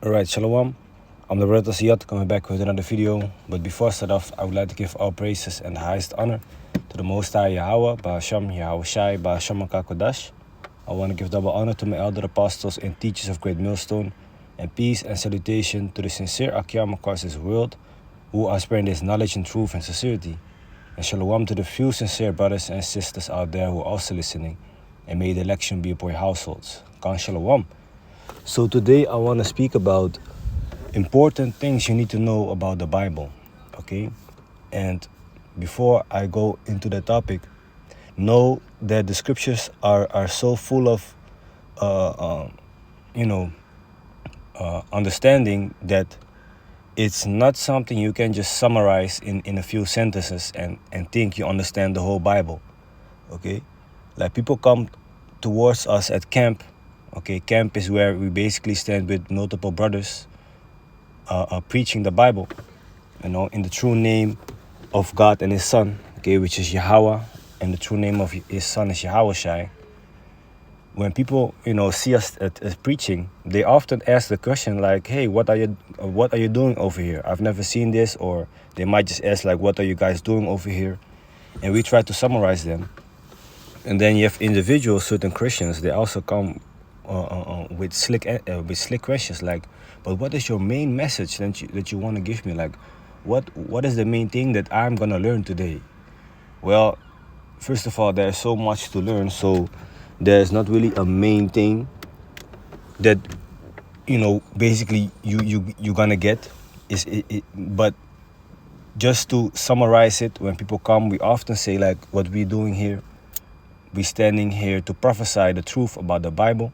Alright, Shalom. I'm the brother Siyat coming back with another video. But before I start off, I would like to give all praises and the highest honor to the Most High Yahweh, Ba'asham Yahweh Shai, Ba'asham HaKakodash. I want to give double honor to my elder apostles and teachers of Great Millstone, and peace and salutation to the sincere Akyam across this world who are spreading this knowledge and truth and sincerity. And Shalom to the few sincere brothers and sisters out there who are also listening, and may the election be upon your households. Khan Shalom. So today I want to speak about important things you need to know about the Bible, okay? And before I go into the topic, know that the scriptures are so full of, understanding that it's not something you can just summarize in a few sentences and think you understand the whole Bible, okay? Like people come towards us at camp. Okay, camp is where we basically stand with multiple brothers preaching the Bible, in the true name of God and His Son, okay, which is Yahweh, and the true name of His Son is Yahweh Shai. When people, see us as preaching, they often ask the question like, "Hey, what are you doing over here? I've never seen this," or they might just ask like, "What are you guys doing over here?" And we try to summarize them. And then you have individuals, certain Christians, they also come with slick questions like, but what is your main message that you want to give me? Like, what is the main thing that I'm gonna learn today? Well, first of all, there's so much to learn, so there's not really a main thing that basically you're gonna get. But just to summarize it, when people come, we often say like, what we're doing here, we're standing here to prophesy the truth about the Bible.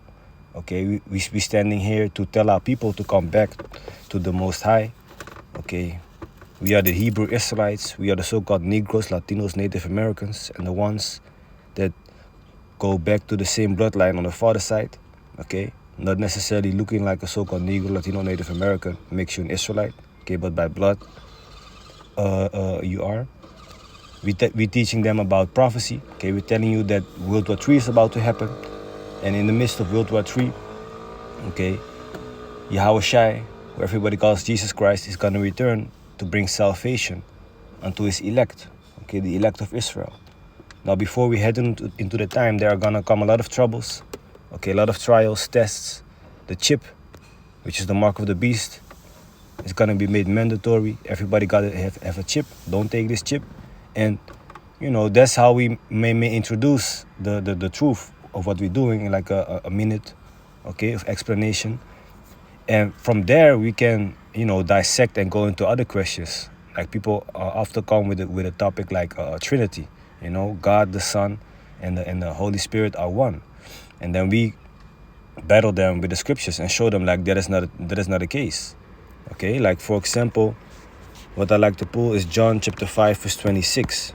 Okay, we standing here to tell our people to come back to the Most High. Okay, we are the Hebrew Israelites. We are the so-called Negroes, Latinos, Native Americans, and the ones that go back to the same bloodline on the father side. Okay, not necessarily looking like a so-called Negro, Latino, Native American makes you an Israelite. Okay, but by blood, you are. We're teaching them about prophecy. Okay, we're telling you that World War III is about to happen. And in the midst of World War III, okay, Yahweh Shai, who everybody calls Jesus Christ, is going to return to bring salvation unto His elect, okay, the elect of Israel. Now, before we head into the time, there are going to come a lot of troubles, okay, a lot of trials, tests. The chip, which is the mark of the beast, is going to be made mandatory. Everybody got to have a chip. Don't take this chip. And, that's how we may introduce the truth of what we're doing in like a minute, okay, of explanation. And from there we can, dissect and go into other questions. Like people often come with a topic like Trinity, God the Son and the Holy Spirit are one. And then we battle them with the scriptures and show them like that is not the case. Okay, like for example, what I like to pull is John chapter 5 verse 26.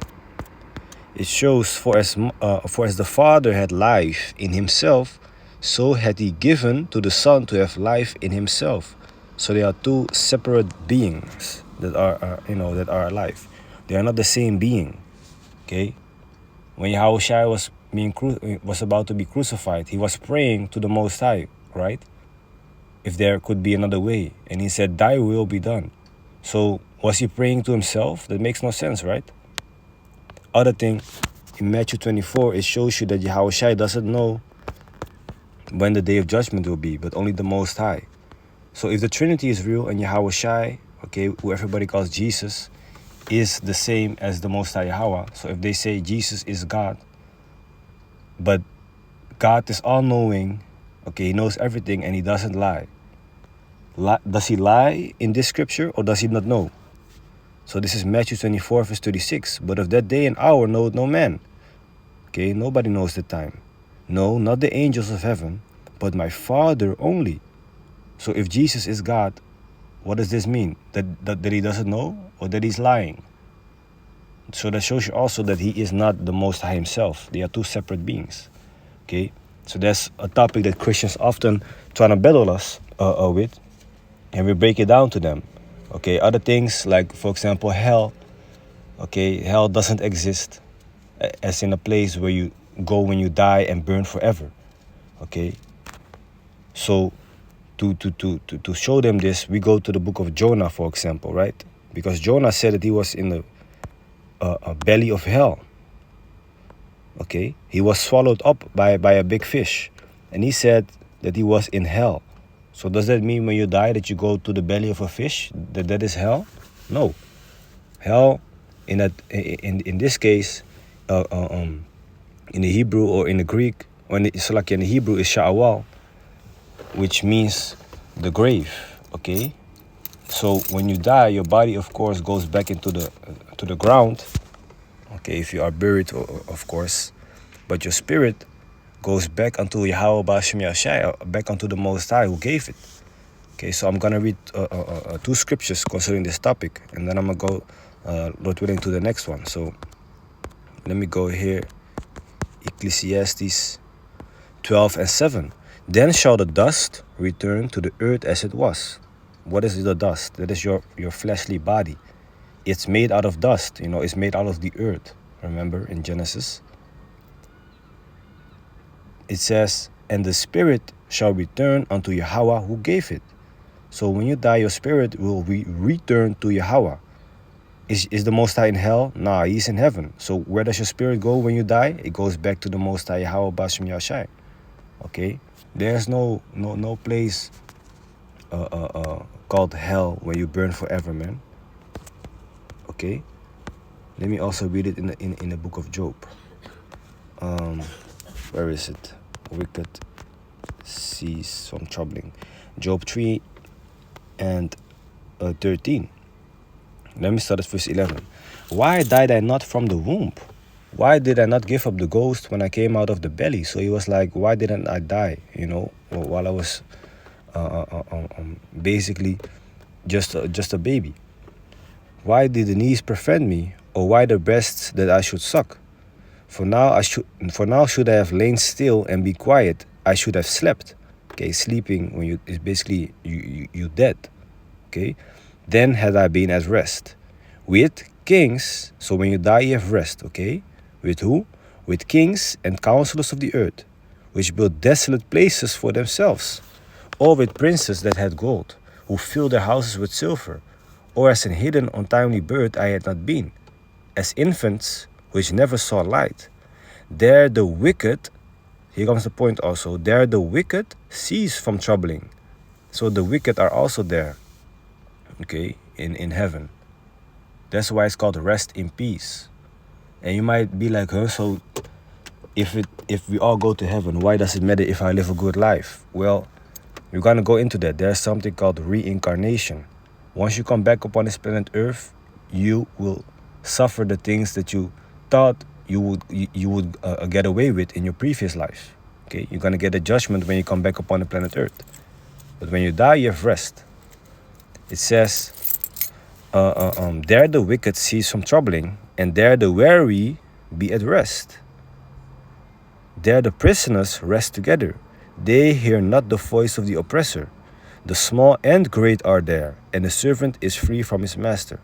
It shows, for as the Father had life in Himself, so had He given to the Son to have life in Himself. So they are two separate beings that are alive. They are not the same being. Okay, when Yahweh Shai was about to be crucified, He was praying to the Most High, right? If there could be another way, and He said, "Thy will be done." So was He praying to Himself? That makes no sense, right? Other thing, in Matthew 24, it shows you that Yahweh Shai doesn't know when the day of judgment will be, but only the Most High. So if the Trinity is real and Yahweh Shai, okay, who everybody calls Jesus, is the same as the Most High Yahweh. So if they say Jesus is God, but God is all-knowing, okay, He knows everything and He doesn't lie. Does He lie in this scripture or does He not know? So this is Matthew 24 verse 36. But of that day and hour knoweth no man. Okay, nobody knows the time. No, not the angels of heaven, but my Father only. So if Jesus is God, what does this mean? That He doesn't know or that He's lying? So that shows you also that He is not the Most High Himself. They are two separate beings. Okay, so that's a topic that Christians often try to battle us with, and we break it down to them. Okay, other things like, for example, hell. Okay, hell doesn't exist as in a place where you go when you die and burn forever. Okay, so To show them this, we go to the book of Jonah, for example, right? Because Jonah said that he was in the belly of hell. Okay, he was swallowed up by a big fish, and he said that he was in hell. So does that mean when you die that you go to the belly of a fish? That is hell? No. Hell, in this case, in the Hebrew or in the Greek, or in the Hebrew is sha'awal, which means the grave. Okay, so when you die, your body, of course, goes back into the ground. Okay, if you are buried, of course, but your spirit goes back unto Yahweh Ba'ashem Yashai, back unto the Most High who gave it. Okay, so I'm gonna read 2 scriptures concerning this topic, and then I'm gonna go, Lord willing, to the next one. So let me go here, Ecclesiastes 12:7. Then shall the dust return to the earth as it was. What is the dust? That is your fleshly body. It's made out of dust, it's made out of the earth. Remember in Genesis? It says, and the spirit shall return unto Yahweh who gave it. So when you die, your spirit will return to Yahweh. Is the Most High in hell? Nah, he's in heaven. So where does your spirit go when you die? It goes back to the Most High Yahweh Ba'ashem Yashai. Okay? There's no place called hell where you burn forever, man. Okay? Let me also read it in the book of Job. Where is it? Wicked cease from troubling. Job 3 and 13. Let me start at verse 11. Why died I not from the womb? Why did I not give up the ghost when I came out of the belly? So he was like, why didn't I die? While I was basically just a baby. Why did the knees prevent me, or why the breasts that I should suck? For now should I have lain still and be quiet. I should have slept. Okay, sleeping when is basically you dead. Okay, then had I been at rest with kings. So when you die, you have rest. Okay, with who? With kings and counselors of the earth, which built desolate places for themselves, or with princes that had gold, who filled their houses with silver. Or as an hidden untimely bird I had not been, as infants which never saw light. There the wicked, here comes the point also, there the wicked cease from troubling. So the wicked are also there, okay, in heaven. That's why it's called rest in peace. And you might be like, so if we all go to heaven, why does it matter if I live a good life? Well, we're going to go into that. There's something called reincarnation. Once you come back upon this planet Earth, you will suffer the things that you thought you would get away with in your previous life. Okay, you're gonna get a judgment when you come back upon the planet Earth. But when you die, you have rest. It says, there the wicked cease from troubling, and there the weary be at rest. There the prisoners rest together. They hear not the voice of the oppressor. The small and great are there, and the servant is free from his master.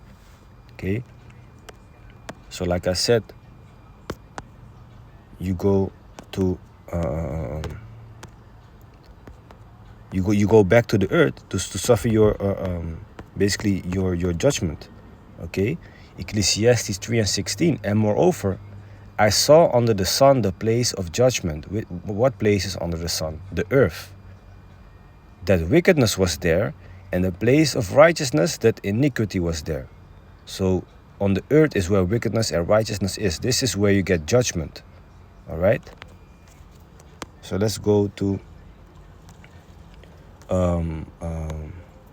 Okay? So like I said, you go to you go back to the earth to suffer your basically your judgment. Okay? Ecclesiastes 3:16. And moreover, I saw under the sun the place of judgment. What place is under the sun? The earth. That wickedness was there, and the place of righteousness, that iniquity was there. So on the earth is where wickedness and righteousness is. This is where you get judgment. All right. So let's go to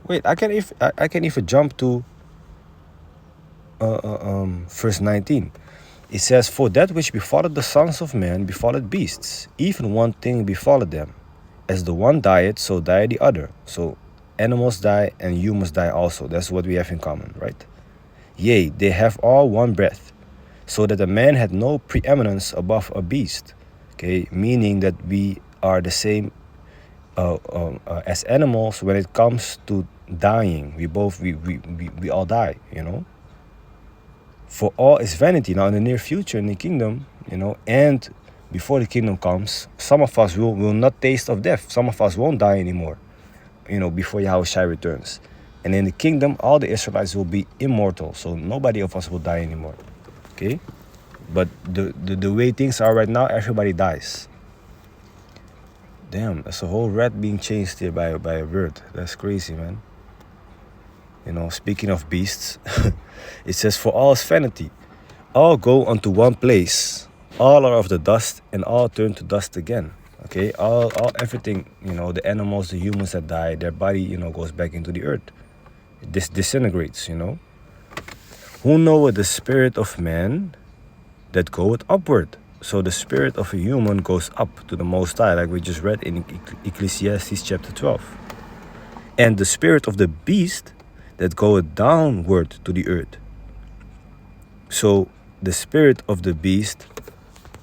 wait. I can even jump to verse 19. It says, for that which befalleth the sons of men befalleth beasts, even one thing befalleth them. As the one dieth, so dieth the other. So animals die and humans die also. That's what we have in common, right? Yea, they have all one breath, so that a man had no preeminence above a beast. Okay, meaning that we are the same as animals when it comes to dying. We all die, For all is vanity. Now in the near future, in the kingdom, and before the kingdom comes, some of us will not taste of death. Some of us won't die anymore. before Yahushua returns. And in the kingdom, all the Israelites will be immortal. So nobody of us will die anymore. Okay? But the way things are right now, everybody dies. Damn, that's a whole rat being chased here by a bird. That's crazy, man. Speaking of beasts, it says, for all is vanity. All go unto one place. All are of the dust, and all turn to dust again. Okay, all everything, the animals, the humans that die, their body, goes back into the earth. This disintegrates, Who knoweth the spirit of man that goeth upward? So the spirit of a human goes up to the Most High, like we just read in Ecclesiastes chapter 12. And the spirit of the beast that goeth downward to the earth. So the spirit of the beast,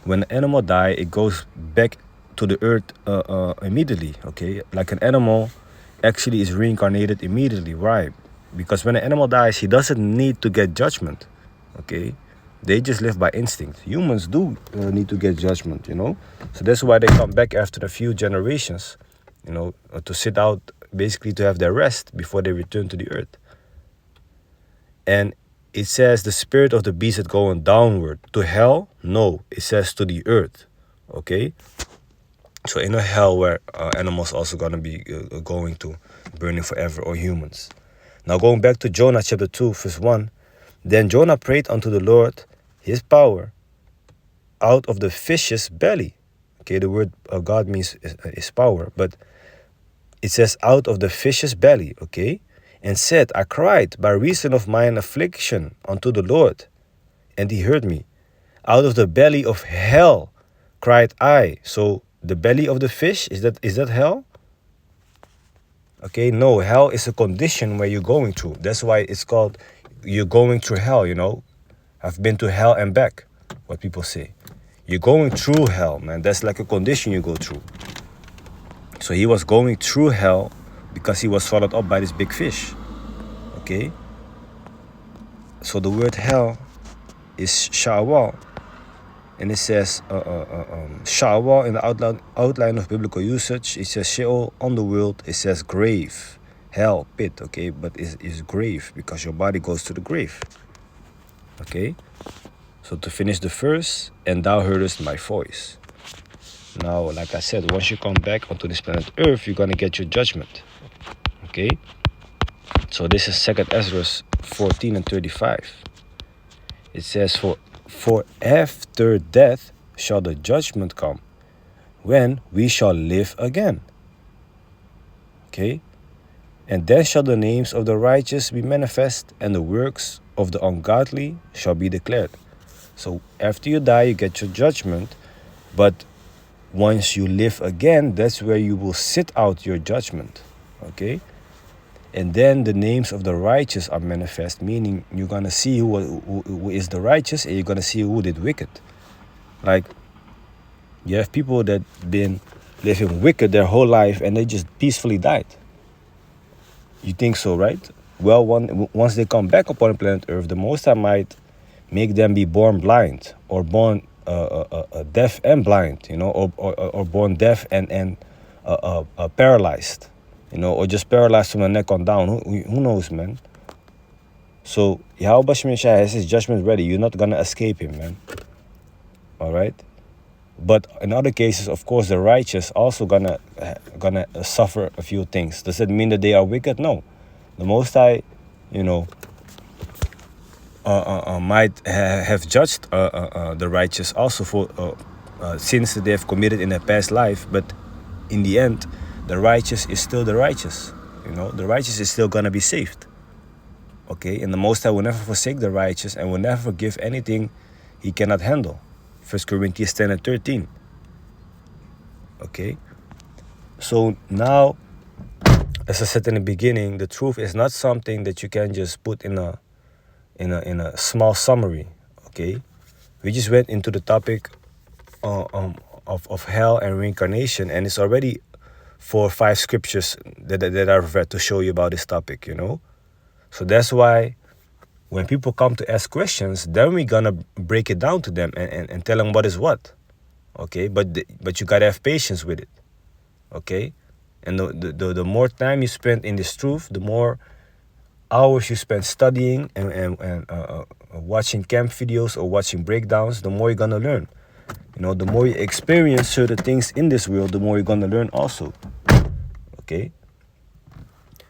when an animal dies, it goes back to the earth immediately, okay? Like an animal actually is reincarnated immediately, right? Because when an animal dies, he doesn't need to get judgment, okay? They just live by instinct. Humans do need to get judgment, So that's why they come back after a few generations, to sit out, basically to have their rest before they return to the earth. And it says the spirit of the beast is going downward. To hell? No, it says to the earth, okay? So in a hell where animals also going to be going to, burning forever, or humans. Now going back to Jonah chapter 2, verse 1. Then Jonah prayed unto the Lord his power out of the fish's belly. Okay, the word God means is power, but it says out of the fish's belly, okay? And said, I cried by reason of mine affliction unto the Lord, and he heard me. Out of the belly of hell cried I. So the belly of the fish, is that hell? Okay, no, hell is a condition where you're going through. That's why it's called you're going through hell, I've been to hell and back, what people say. You're going through hell, man. That's like a condition you go through. So he was going through hell because he was swallowed up by this big fish. Okay? So the word hell is sha'awal. And it says sha'awal in the outline of biblical usage. It says Sheol, underworld. It says grave, hell, pit. Okay? But it's grave because your body goes to the grave. Okay? So to finish the verse, and thou heardest my voice. Now, like I said, once you come back onto this planet Earth, you're going to get your judgment. Okay? So this is 2 Ezra 14 and 35. It says, For after death shall the judgment come, when we shall live again. Okay? And then shall the names of the righteous be manifest, and the works of the ungodly shall be declared. So after you die, you get your judgment, but once you live again, that's where you will sit out your judgment, okay? And then the names of the righteous are manifest, meaning you're going to see who is the righteous, and you're going to see who did wicked. Like, you have people that been living wicked their whole life, and they just peacefully died. You think so, right? Well, once they come back upon planet Earth, the Most High might make them be born blind, or born deaf and blind, or born deaf and paralyzed, or just paralyzed from the neck on down. Who knows, man? So Yahweh Shemeshai has his judgment ready. You're not gonna escape him, man. All right. But in other cases, of course, the righteous also gonna suffer a few things. Does it mean that they are wicked? No. The Most High, might have judged the righteous also for sins that they have committed in their past life, but in the end, the righteous is still the righteous. The righteous is still gonna be saved. Okay, and the Most High will never forsake the righteous and will never forgive anything he cannot handle. 1 Corinthians 10 and 13. Okay, so now, as I said in the beginning, the truth is not something that you can just put in a small summary. Okay, we just went into the topic of hell and reincarnation, and it's already 4 or 5 scriptures that I've read to show you about this topic. So that's why when people come to ask questions, then we're gonna break it down to them and tell them what is what. Okay, but you gotta have patience with it. Okay, And the more time you spend in this truth, the more hours you spend studying and watching camp videos or watching breakdowns, the more you're gonna learn. The more you experience certain things in this world, the more you're gonna learn also. Okay?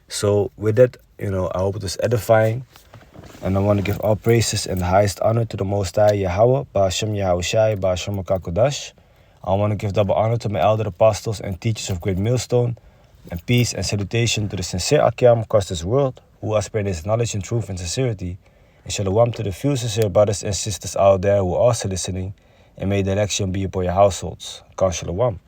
So with that, I hope it was edifying. And I want to give all praises and the highest honor to the Most High Yahweh, Ba'ashem Yahushai, Ba'ashem HaKakodash. I want to give double honor to my elder apostles and teachers of Great Millstone, and peace and salutation to the sincere Akim across this world, who are spreading his knowledge and truth and sincerity. And shalom to the few sincere brothers and sisters out there who are also listening, and may the election be upon your households. Khan shalom.